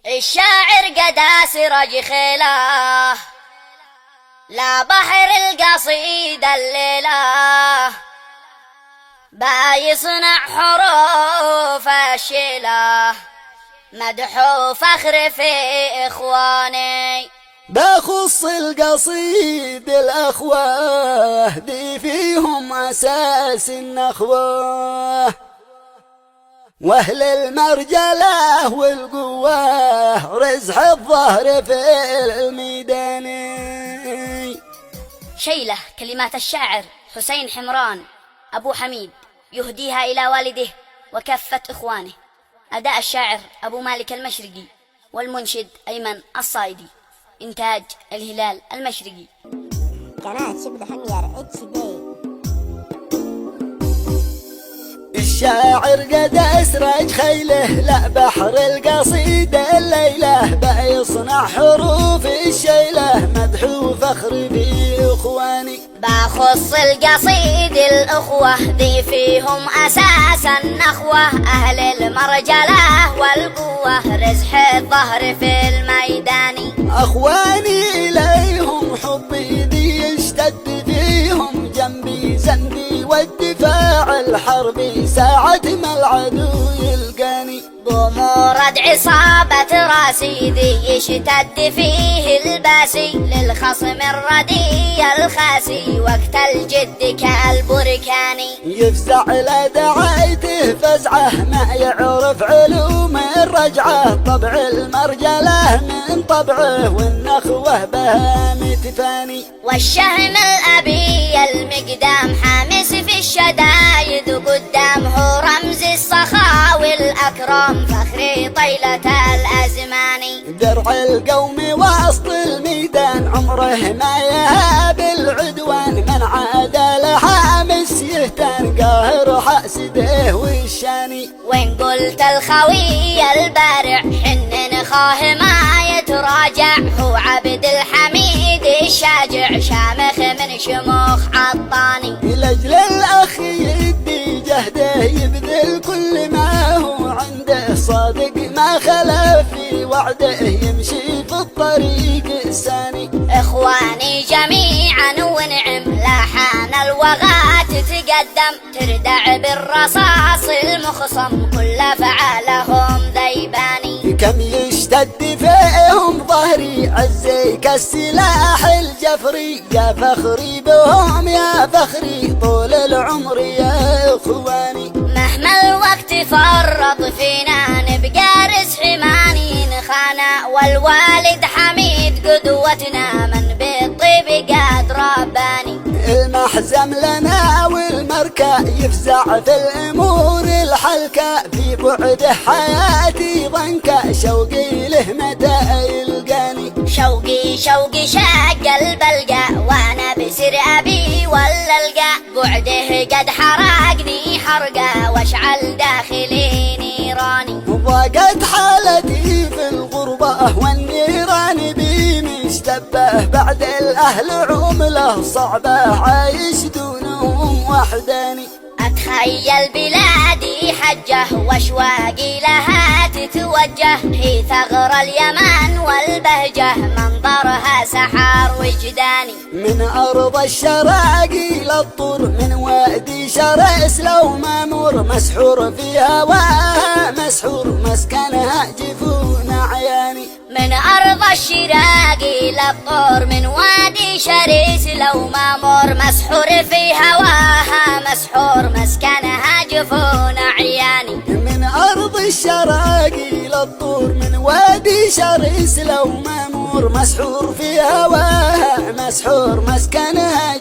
الشاعر قد أسرج خيله لا بحر القصيدة الليلة بايصنع حروف الشيله مدحو فخر في إخواني. بخص القصيد الأخوة ذي فيهم أساس النخوة وأهل المرجلة والقوة رزح الظهر في الميدان. شيلة كلمات الشاعر حسين حمران أبو حميد يهديها إلى والده وكافة إخوانه. أداء الشاعر أبو مالك المشرقي والمنشد أيمن الصايدي. إنتاج الهلال المشرقي. قناة شبل حمير HD. الشاعر قد أسرج خيله لا بحر القصيدة الليلة بيصنع حروف الشيله مدحو فخر بإخواني. بخص القصيد الأخوة ذي فيهم أساس النخوة أهل المرجلة والقوة رزح الظهر في الميدان. أخواني إليهم حبي ذي يشتد فيهم جنبي زندي والدفاع الحربي ساعة ما العدو يلقاني. بمورد عصابة راسي ذي يشتد فيه الباسي للخصم الردي الخاسي وقت الجد كالبركاني. يفزع لدعايته فزعه ما يعرف علوم الرجعه طبع المرجله من طبعه والنخوه بها متفاني. والشهم الأبي المقدام حامس في الشدايد قدامه رمز السخاء والأكرام فخر طيلة الأزمان. درع القوم وسط الميدان عمره ما يهاب العدوان من عاد لحامس يهتان قاهر حاسده والشاني. وين قلت الخوي البارع حن نخاه ما يتراجع هو عبد الحميد الشاجع شامخ من شموخ عطاني. لأجل الأخ يدي جهده يبذل كل ما هو عنده صادق ما خلا في وعده يمشي في الطريق الثاني. إخواني جميعا ونعم لاحان الوغى تتقدم تردع بالرصاص المخصم كل فعلهم ذيباني. كم يشتد فيهم ظهري عزي كالسلاح الجفري يا فخري بهم يا فخري طول العمر يا إخواني. مهما الوقت فرط فينا نبقى رزح حماني نخانا والوالد حميد قدوتنا من بالطيب قد رباني. المحزم لنا والمركة يفزع في الأمور الحلكة في بعد حياتي ضنكة شوقي له متى يلقاني. شوقي شاق البلقى وانا بسر ابي ولا القى بعده قد حرقني حرقه واشعل داخلي نيراني. ضاقت حالتي في الغربة والنيران بي مشتبه بعد الأهل عمله صعبة عايش دونهم وحداني. أتخيل بلادي حجة واشواقي لها تتوجه هي ثغر اليمن والبهجة منظرها سحار وجداني. من أرض الشراقي للطور من وادي شرس لو مامور مسحور في هواها مسحور مسكنها جفون عياني. من أرض الشراقي للطور من وادي شريس لو مامور مسحور في هواها مسحور مسكنها جفون عياني. من أرض الشراقي للطور من وادي شريس لو مامور مسحور في هواها مسحور مسكنها